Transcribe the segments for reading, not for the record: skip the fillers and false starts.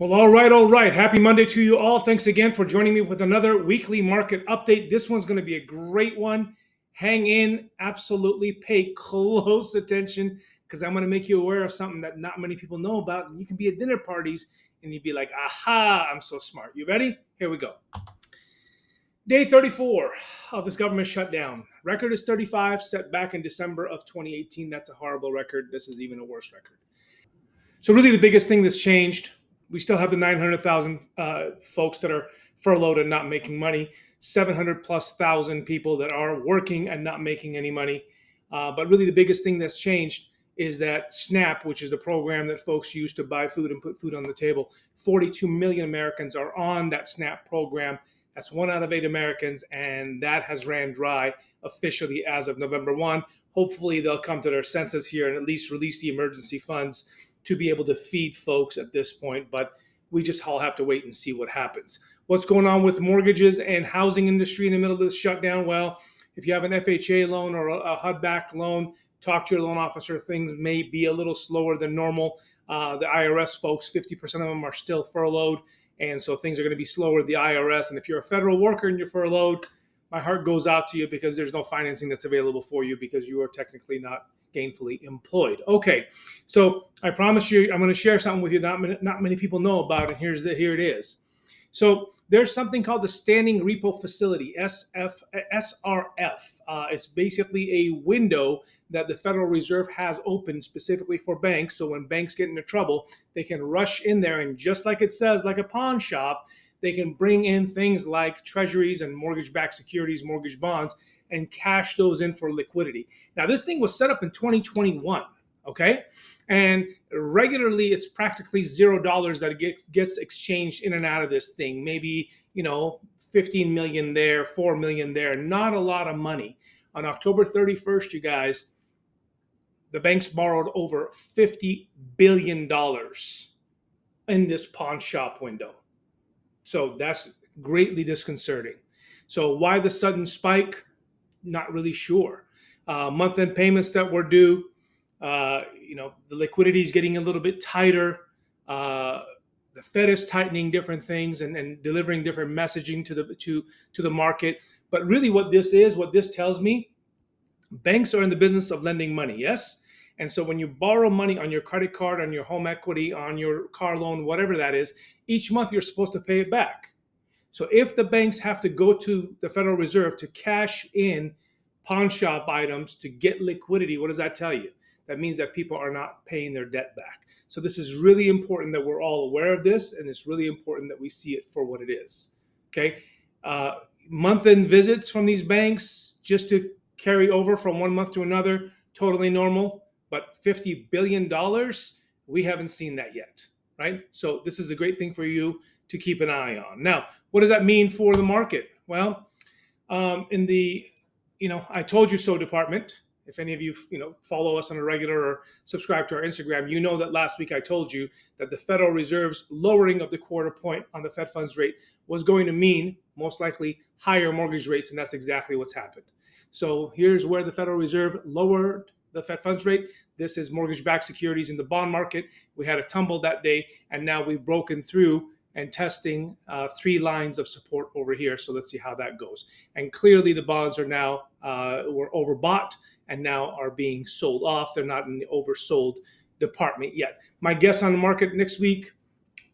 Well, all right. Happy Monday to you all. Thanks again for joining me with another weekly market update. This one's going to be a great one. Hang in, absolutely pay close attention because I'm going to make you aware of something that not many people know about. And you can be at dinner parties and you'd be like, aha, I'm so smart. You ready? Here we go. Day 34 of this government shutdown. Record is 35, set back in December of 2018. That's a horrible record. This is even a worse record. So really, the biggest thing that's changed, we still have the 900,000 folks that are furloughed and not making money, 700 plus thousand people that are working and not making any money. But really, the biggest thing that's changed is that SNAP, which is the program that folks use to buy food and put food on the table. 42 million Americans are on that SNAP program. That's 1 out of 8 Americans, and that has ran dry officially as of November 1. Hopefully, they'll come to their senses here and at least release the emergency funds to be able to feed folks at this point, but we just all have to wait and see what happens. What's going on with mortgages and housing industry in the middle of this shutdown? Well, if you have an FHA loan or a HUD-backed loan, talk to your loan officer. Things may be a little slower than normal. The IRS folks, 50% of them are still furloughed, and so things are going to be slower at the IRS. And if you're a federal worker and you're furloughed, my heart goes out to you because there's no financing that's available for you because you are technically not gainfully employed. Okay, so I promise you, I'm going to share something with you not many people know about, and here it is. So there's something called the Standing Repo Facility, SRF. It's basically a window that the Federal Reserve has opened specifically for banks. So when banks get into trouble, they can rush in there, and just like it says, like a pawn shop, they can bring in things like treasuries and mortgage-backed securities, mortgage bonds, and cash those in for liquidity. Now, this thing was set up in 2021, okay? And regularly, it's practically $0 that gets exchanged in and out of this thing. Maybe, 15 million there, 4 million there, not a lot of money. On October 31st, you guys, the banks borrowed over $50 billion in this pawn shop window. So that's greatly disconcerting. So why the sudden spike? Not really sure. Month-end payments that were due, the liquidity is getting a little bit tighter. The Fed is tightening different things and delivering different messaging to the market. But really what this tells me, banks are in the business of lending money, yes? And so when you borrow money on your credit card, on your home equity, on your car loan, whatever that is, each month you're supposed to pay it back. So if the banks have to go to the Federal Reserve to cash in pawn shop items to get liquidity, what does that tell you? That means that people are not paying their debt back. So this is really important that we're all aware of this, and it's really important that we see it for what it is. Okay, month-end visits from these banks just to carry over from one month to another, totally normal. But $50 billion, we haven't seen that yet, right? So this is a great thing for you to keep an eye on. Now, what does that mean for the market? Well, in the I told you so department, if any of you follow us on a regular or subscribe to our Instagram, you know that last week I told you that the Federal Reserve's lowering of the quarter point on the Fed funds rate was going to mean most likely higher mortgage rates, and that's exactly what's happened. So here's where the Federal Reserve lowered the Fed funds rate. This is mortgage-backed securities in the bond market. We had a tumble that day, and now we've broken through and testing 3 lines of support over here. So let's see how that goes. And clearly the bonds are now were overbought and now are being sold off. They're not in the oversold department yet. My guess on the market next week,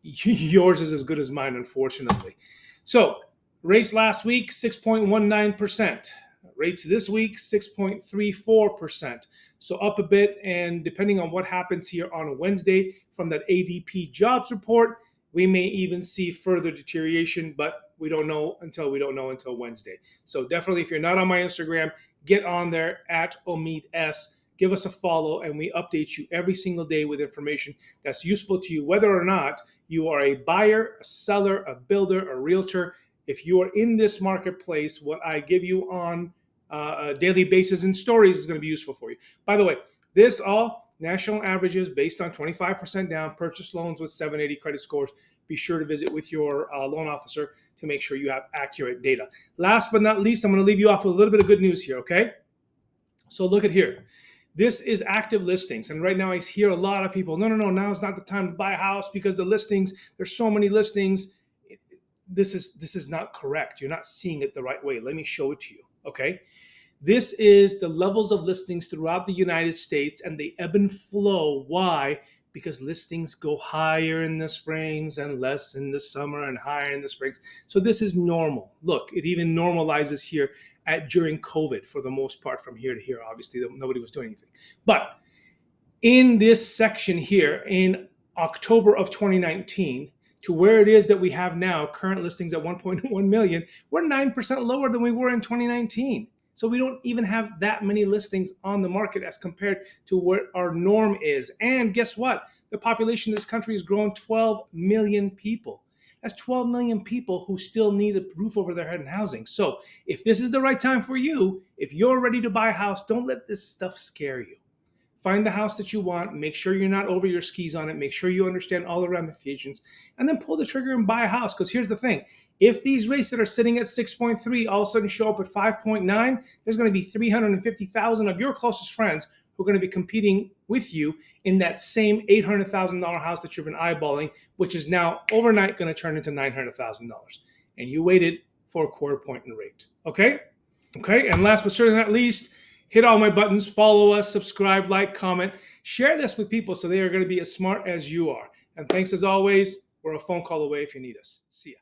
yours is as good as mine, unfortunately. So rates last week, 6.19%. Rates this week, 6.34%. So up a bit, and depending on what happens here on Wednesday from that ADP jobs report, we may even see further deterioration, but we don't know until Wednesday. So definitely, if you're not on my Instagram, get on there at OmidS. Give us a follow, and we update you every single day with information that's useful to you, whether or not you are a buyer, a seller, a builder, a realtor. If you are in this marketplace, what I give you on a daily basis in stories is going to be useful for you. By the way, this all national averages based on 25% down, purchase loans with 780 credit scores. Be sure to visit with your loan officer to make sure you have accurate data. Last but not least, I'm going to leave you off with a little bit of good news here, okay? So look at here. This is active listings. And right now I hear a lot of people, no, now's not the time to buy a house because the listings, there's so many listings. This is not correct. You're not seeing it the right way. Let me show it to you. Okay. This is the levels of listings throughout the United States, and they ebb and flow. Why? Because listings go higher in the springs and less in the summer and higher in the springs. So this is normal. Look, it even normalizes here during COVID for the most part from here to here. Obviously, nobody was doing anything. But in this section here in October of 2019 to where it is that we have now, current listings at 1.1 million, we're 9% lower than we were in 2019. So we don't even have that many listings on the market as compared to what our norm is. And guess what? The population of this country has grown 12 million people. That's 12 million people who still need a roof over their head and housing. So if this is the right time for you, if you're ready to buy a house, don't let this stuff scare you. Find the house that you want. Make sure you're not over your skis on it. Make sure you understand all the ramifications. And then pull the trigger and buy a house. Because here's the thing. If these rates that are sitting at 6.3 all of a sudden show up at 5.9, there's going to be 350,000 of your closest friends who are going to be competing with you in that same $800,000 house that you've been eyeballing, which is now overnight going to turn into $900,000. And you waited for a quarter point in rate. Okay? Okay. And last but certainly not least, hit all my buttons, follow us, subscribe, like, comment, share this with people so they are going to be as smart as you are. And thanks as always. We're a phone call away if you need us. See ya.